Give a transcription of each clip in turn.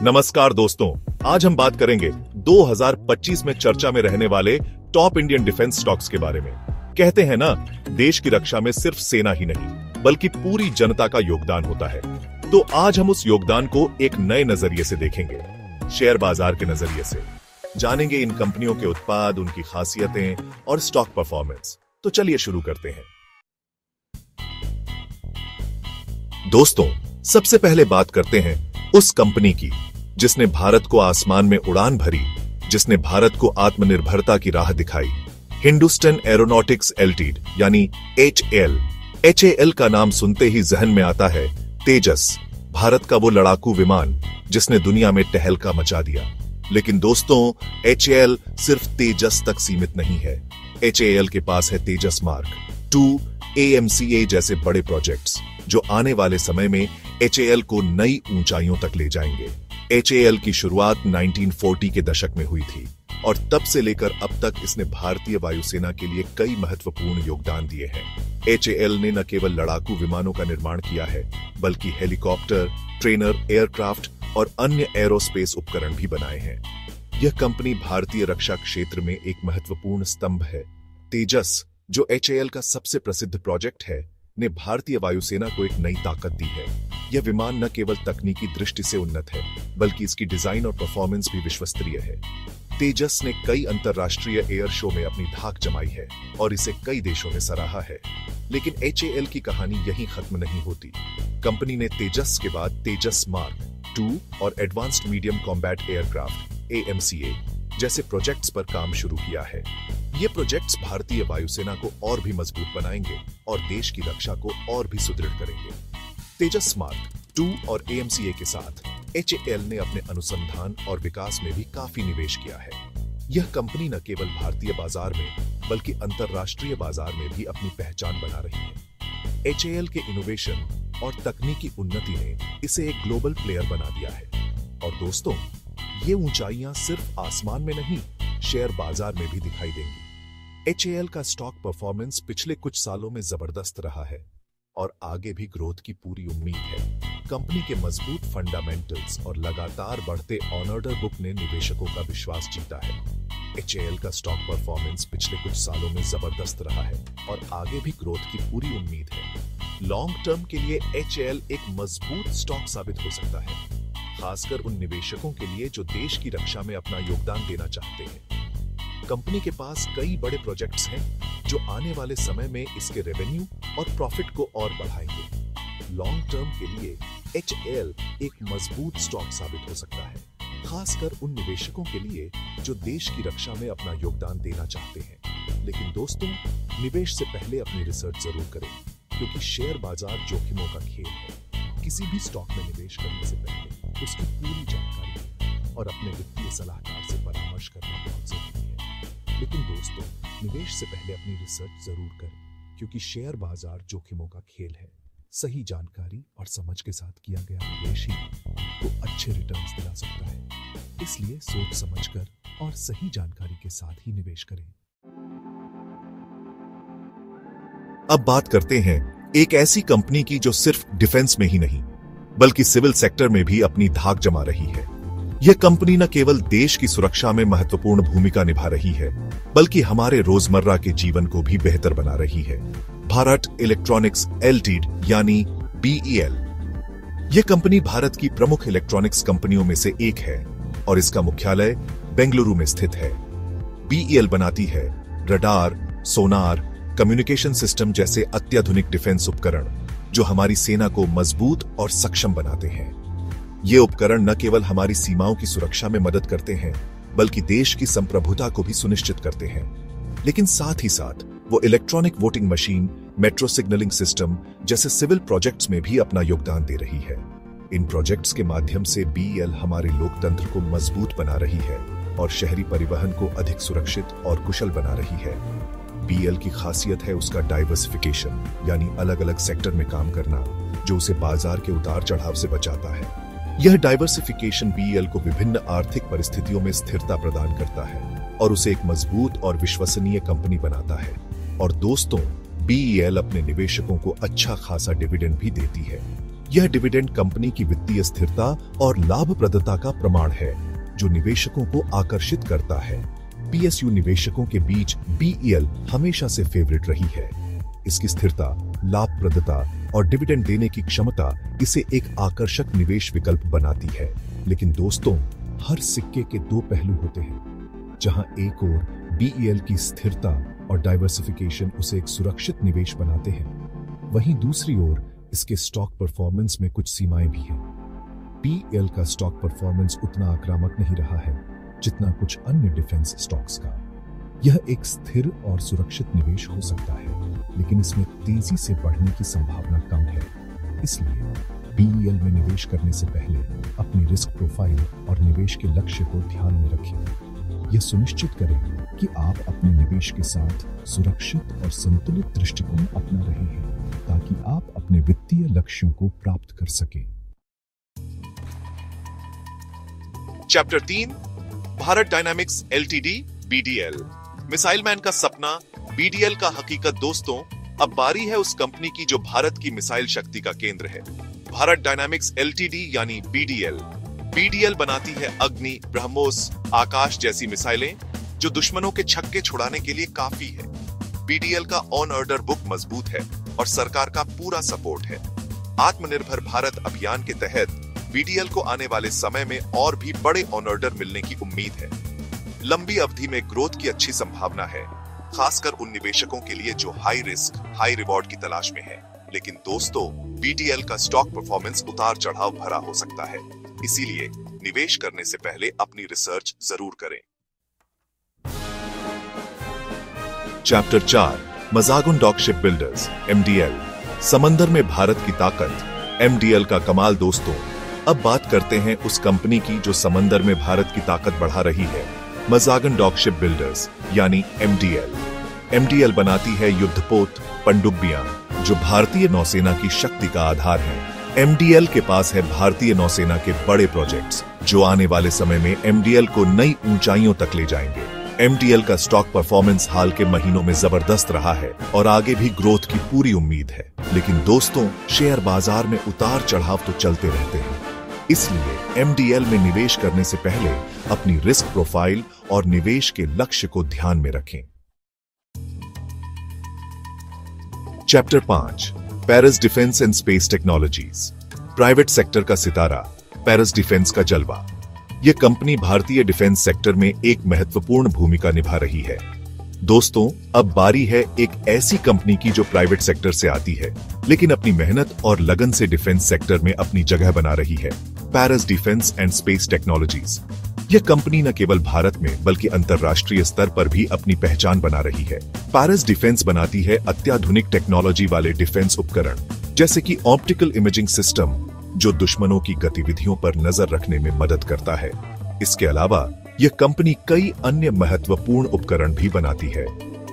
नमस्कार दोस्तों, आज हम बात करेंगे 2025 में चर्चा में रहने वाले टॉप इंडियन डिफेंस स्टॉक्स के बारे में। कहते हैं ना, देश की रक्षा में सिर्फ सेना ही नहीं बल्कि पूरी जनता का योगदान होता है। तो आज हम उस योगदान को एक नए नजरिए से देखेंगे, शेयर बाजार के नजरिए से। जानेंगे इन कंपनियों के उत्पाद, उनकी खासियतें और स्टॉक परफॉर्मेंस। तो चलिए शुरू करते हैं। दोस्तों, सबसे पहले बात करते हैं उस कंपनी की जिसने भारत को आसमान में उड़ान भरी, जिसने भारत को आत्मनिर्भरता की राह दिखाई। हिंदुस्तान एरोनॉटिक्स लिमिटेड यानी HAL। HAL का नाम सुनते ही जहन में आता है तेजस, भारत का वो लड़ाकू विमान जिसने दुनिया में टहलका मचा दिया। लेकिन दोस्तों, HAL सिर्फ तेजस तक सीमित नहीं है। HAL के पास है तेजस मार्क 2, AMCA जैसे बड़े प्रोजेक्ट्स जो आने वाले समय में HAL को नई ऊंचाइयों तक ले जाएंगे। HAL की शुरुआत 1940 के दशक में हुई थी और तब से लेकर अब तक इसने भारतीय वायुसेना के लिए कई महत्वपूर्ण योगदान दिए हैं। HAL ने न केवल लड़ाकू विमानों का निर्माण किया है बल्कि हेलीकॉप्टर, ट्रेनर, एयरक्राफ्ट और अन्य एरोस्पेस उपकरण भी बनाए हैं। यह कंपनी भारतीय रक्षा क्षेत्र में एक महत्वपूर्ण स्तंभ है। तेजस, जो HAL का सबसे प्रसिद्ध प्रोजेक्ट है, ने भारतीय वायुसेना को एक नई ताकत दी है। यह विमान न केवल तकनीकी दृष्टि से उन्नत है बल्कि इसकी डिजाइन और परफॉर्मेंस भी विश्वस्तरीय है। तेजस ने कई अंतरराष्ट्रीय एयर शो में अपनी धाक जमाई है और इसे कई देशों ने सराहा है। लेकिन HAL की कहानी यहीं खत्म नहीं होती। कंपनी ने तेजस के बाद तेजस मार्क 2 और advanced medium combat aircraft AMCA जैसे प्रोजेक्ट्स पर काम शुरू किया है। ये प्रोजेक्ट्स भारतीय वायुसेना को और भी मजबूत बनाएंगे और देश की रक्षा को और भी सुदृढ़ करेंगे। तेजस मार्क 2 और AMCA के साथ HAL ने अपने अनुसंधान और विकास में भी काफी निवेश किया है। यह कंपनी न केवल भारतीय बाजार में बल्कि अंतरराष्ट्रीय बाजार में भी अपनी पहचान बना रही है। HAL के इनोवेशन और तकनीकी उन्नति ने इसे एक ग्लोबल प्लेयर बना दिया है। और दोस्तों, ये ऊंचाइयां सिर्फ आसमान में नहीं, शेयर बाजार में भी दिखाई देंगी। HAL का स्टॉक परफॉर्मेंस पिछले कुछ सालों में जबरदस्त रहा है और आगे भी ग्रोथ की पूरी उम्मीद है। कंपनी के मजबूत फंडामेंटल्स और लगातार बढ़ते ऑर्डर बुक ने निवेशकों का विश्वास जीता है। HAL का स्टॉक परफॉर्मेंस पिछले कुछ सालों में जबरदस्त रहा है और आगे भी ग्रोथ की पूरी उम्मीद है। लॉन्ग टर्म के लिए HAL एक मजबूत स्टॉक साबित हो सकता है, खासकर उन निवेशकों के लिए जो देश की रक्षा में अपना योगदान देना चाहते हैं। कंपनी के पास कई बड़े प्रोजेक्ट्स हैं जो आने वाले समय में इसके रेवेन्यू और प्रॉफिट को और बढ़ाएंगे। लॉन्ग टर्म के लिए HAL एक मजबूत स्टॉक साबित हो सकता है, खासकर उन निवेशकों के लिए जो देश की रक्षा में अपना योगदान देना चाहते हैं। लेकिन दोस्तों, निवेश से पहले अपनी रिसर्च जरूर करें, क्योंकि शेयर बाजार जोखिमों का खेल है। किसी भी स्टॉक में निवेश करने से पहले उसकी पूरी जानकारी लें और अपने वित्तीय सलाहकार से परामर्श करना बहुत जरूरी है। लेकिन दोस्तों, निवेश से पहले अपनी रिसर्च जरूर करें, क्योंकि शेयर बाजार जोखिमों का खेल है। सही जानकारी और समझ के साथ किया गया निवेश ही आपको अच्छे रिटर्न्स दिला सकता है। इसलिए सोच समझकर और सही जानकारी के साथ ही निवेश करें। अब बात करते हैं एक ऐसी कंपनी की जो सिर्फ डिफेंस में ही नहीं बल्कि सिविल सेक्टर में भी अपनी धाक जमा रही है। यह कंपनी न केवल देश की सुरक्षा में महत्वपूर्ण भूमिका निभा रही है बल्कि हमारे रोजमर्रा के जीवन को भी बेहतर बना रही है। भारत इलेक्ट्रॉनिक्स लिमिटेड यानी BEL। यह कंपनी भारत की प्रमुख इलेक्ट्रॉनिक्स कंपनियों में से एक है और इसका मुख्यालय बेंगलुरु में स्थित है। BEL बनाती है रडार, सोनार, कम्युनिकेशन सिस्टम जैसे अत्याधुनिक डिफेंस उपकरण जो हमारी सेना को मजबूत और सक्षम बनाते हैं। ये उपकरण न केवल हमारी सीमाओं की सुरक्षा में मदद करते हैं बल्कि देश की संप्रभुता को भी सुनिश्चित करते हैं। लेकिन साथ ही साथ वो electronic voting machine, metro signalling system जैसे सिविल प्रोजेक्ट्स में भी अपना योगदान दे रही है। इन प्रोजेक्ट्स के माध्यम से BEL हमारे लोकतंत्र को मजबूत बना रही है और शहरी परिवहन को अधिक सुरक्षित और कुशल बना रही है। BEL की खासियत है उसका डाइवर्सिफिकेशन, यानी अलग अलग सेक्टर में काम करना, जो उसे बाजार के उतार चढ़ाव से बचाता है। यह डाइवर्सिफिकेशन BEL को विभिन्न आर्थिक परिस्थितियों में स्थिरता प्रदान करता है और उसे एक मजबूत और विश्वसनीय कंपनी बनाता है। और दोस्तों, BEL अपने निवेशकों को अच्छा खासा डिविडेंड भी देती है। यह डिविडेंड कंपनी की वित्तीय स्थिरता और लाभप्रदता का प्रमाण है, जो निवेशकों को आकर्षित करता है। पीएसयू निवेशकों के बीच बीईएल हमेशा से फेवरेट रही है। इसकी स्थिरता, लाभप्रदता और डिविडेंड देने की क्षमता इसे एक आकर्षक निवेश विकल्प बनाती है। लेकिन दोस्तों, हर सिक्के के दो पहलू होते हैं। जहां एक ओर बीईएल की स्थिरता और डाइवर्सिफिकेशन उसे एक सुरक्षित निवेश बनाते हैं, वहीं दूसरी ओर इसके स्टॉक परफॉर्मेंस में कुछ सीमाएं भी हैं। बीईएल का स्टॉक परफॉर्मेंस उतना आक्रामक नहीं रहा है जितना कुछ अन्य डिफेंस स्टॉक्स का। यह एक स्थिर और सुरक्षित निवेश हो सकता है, लेकिन इसमें तेजी से बढ़ने की संभावना कम है। इसलिए बीईएल में निवेश करने से पहले अपनी रिस्क प्रोफाइल और निवेश के लक्ष्य को ध्यान में रखें। यह सुनिश्चित करें कि आप अपने निवेश के साथ सुरक्षित और संतुलित दृष्टिकोण अपना रहे हैं, ताकि आप अपने वित्तीय लक्ष्यों को प्राप्त कर सकें। Chapter 3, Bharat dynamics LTD BDL. Missile man का सपना, बीडीएल का हकीकत। दोस्तों, अब बारी है उस कंपनी की जो भारत की मिसाइल शक्ति का केंद्र है। भारत डायनामिक्स एलटीडी यानी बीडीएल। बीडीएल बनाती है अग्नि, ब्रह्मोस, आकाश जैसी मिसाइलें जो दुश्मनों के छक्के छुड़ाने के लिए काफी है। बीडीएल का ऑन ऑर्डर बुक मजबूत है और सरकार का पूरा सपोर्ट है। आत्मनिर्भर भारत अभियान के तहत बीडीएल को आने वाले समय में और भी बड़े ऑन ऑर्डर मिलने की उम्मीद है। लंबी अवधि में ग्रोथ की अच्छी संभावना है, खासकर उन निवेशकों के लिए जो हाई रिस्क हाई रिवॉर्ड की तलाश में है। लेकिन दोस्तों, बीडीएल का स्टॉक परफॉर्मेंस उतार चढ़ाव भरा हो सकता है, इसीलिए निवेश करने से पहले अपनी रिसर्च जरूर करें। Chapter 4, Mazagon dock shipbuilders MDL. समंदर में भारत की ताकत, एमडीएल का कमाल। दोस्तों, अब बात करते हैं उस कंपनी की जो समंदर में भारत की ताकत बढ़ा रही है, मजागन डॉक शिप बिल्डर्स यानी एमडीएल। एमडीएल बनाती है युद्धपोत, पनडुब्बियां, जो भारतीय नौसेना की शक्ति का आधार है। एमडीएल के पास है भारतीय नौसेना के बड़े प्रोजेक्ट्स, जो आने वाले समय में एमडीएल को नई ऊंचाइयों तक ले जाएंगे। एमडीएल का स्टॉक परफॉर्मेंस हाल के महीनों में जबरदस्त रहा है और आगे भी ग्रोथ की पूरी उम्मीद है। लेकिन दोस्तों, शेयर बाजार में उतार चढ़ाव तो चलते रहते हैं, इसलिए एमडीएल में निवेश करने से पहले अपनी रिस्क प्रोफाइल और निवेश के लक्ष्य को ध्यान में रखें। Chapter 5, Paris defence and space technologies. Private sector का सितारा, पेरिस डिफेंस का जलवा। यह कंपनी भारतीय डिफेंस सेक्टर में एक महत्वपूर्ण भूमिका निभा रही है। दोस्तों, अब बारी है एक ऐसी कंपनी की जो प्राइवेट सेक्टर से आती है, लेकिन अपनी मेहनत और लगन से डिफेंस सेक्टर में अपनी जगह बना रही है। Paris defence and space technologies. यह कंपनी न केवल भारत में बल्कि अंतर्राष्ट्रीय स्तर पर भी अपनी पहचान बना रही है। पेरिस डिफेंस बनाती है अत्याधुनिक टेक्नोलॉजी वाले डिफेंस उपकरण, जैसे कि ऑप्टिकल इमेजिंग सिस्टम, जो दुश्मनों की गतिविधियों पर नजर रखने में मदद करता है। इसके अलावा यह कंपनी कई अन्य महत्वपूर्ण उपकरण भी बनाती है।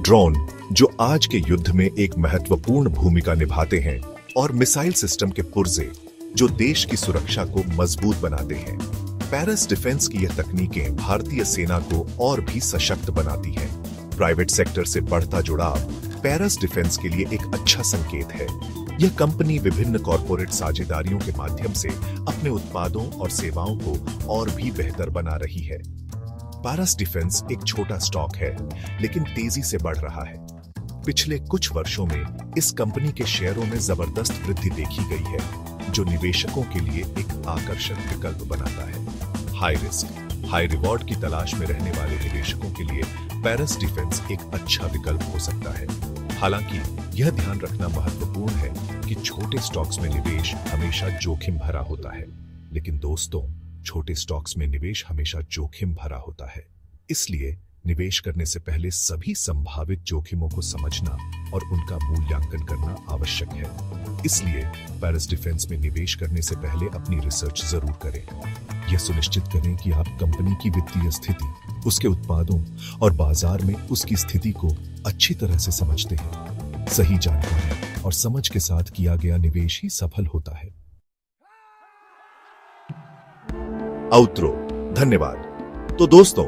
ड्रोन, जो आज के युद्ध में एक महत्वपूर्ण भूमिका निभाते हैं, और मिसाइल सिस्टम के पुर्जे, जो देश की सुरक्षा को मजबूत बनाते हैं। पेरिस डिफेंस की यह तकनीकें भारतीय सेना को और भी सशक्त बनाती हैं। प्राइवेट सेक्टर से बढ़ता जुड़ाव पेरिस डिफेंस के लिए एक अच्छा संकेत है। यह कंपनी विभिन्न कॉर्पोरेट साझेदारियों के माध्यम से अपने उत्पादों और सेवाओं को और भी बेहतर बना रही है। पेरिस डिफेंस एक छोटा स्टॉक है, लेकिन तेजी से बढ़ रहा है। पिछले कुछ वर्षों में इस कंपनी के शेयरों में जबरदस्त वृद्धि देखी गई है, जो निवेशकों के लिए एक आकर्षक विकल्प बनाता है। हाई रिस्क हाई रिवॉर्ड की तलाश में रहने वाले निवेशकों के लिए पेरिस डिफेंस एक अच्छा विकल्प हो सकता है। हालांकि यह ध्यान रखना महत्वपूर्ण है कि छोटे स्टॉक्स में निवेश हमेशा जोखिम भरा होता है। लेकिन दोस्तों, छोटे स्टॉक्स में निवेश हमेशा जोखिम भरा होता है, इसलिए निवेश करने से पहले सभी संभावित जोखिमों को समझना और उनका मूल्यांकन करना आवश्यक है। इसलिए पेरिस डिफेंस में निवेश करने से पहले अपनी रिसर्च जरूर करें। यह सुनिश्चित करें कि आप कंपनी की वित्तीय स्थिति, उसके उत्पादों और बाजार में उसकी स्थिति को अच्छी तरह से समझते हैं। सही जानकारी और समझ के साथ किया गया निवेश ही सफल होता है। आउट्रो, धन्यवाद। तो दोस्तों,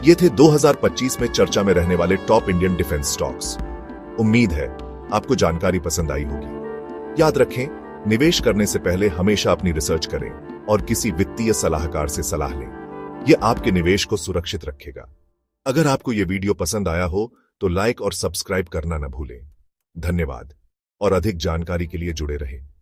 ये थे 2025 में चर्चा में रहने वाले टॉप इंडियन डिफेंस स्टॉक्स। उम्मीद है आपको जानकारी पसंद आई होगी। याद रखें, निवेश करने से पहले हमेशा अपनी रिसर्च करें और किसी वित्तीय सलाहकार से सलाह लें। यह आपके निवेश को सुरक्षित रखेगा। अगर आपको यह वीडियो पसंद आया हो तो लाइक और सब्सक्राइब करना न भूलें। धन्यवाद और अधिक जानकारी के लिए जुड़े रहें।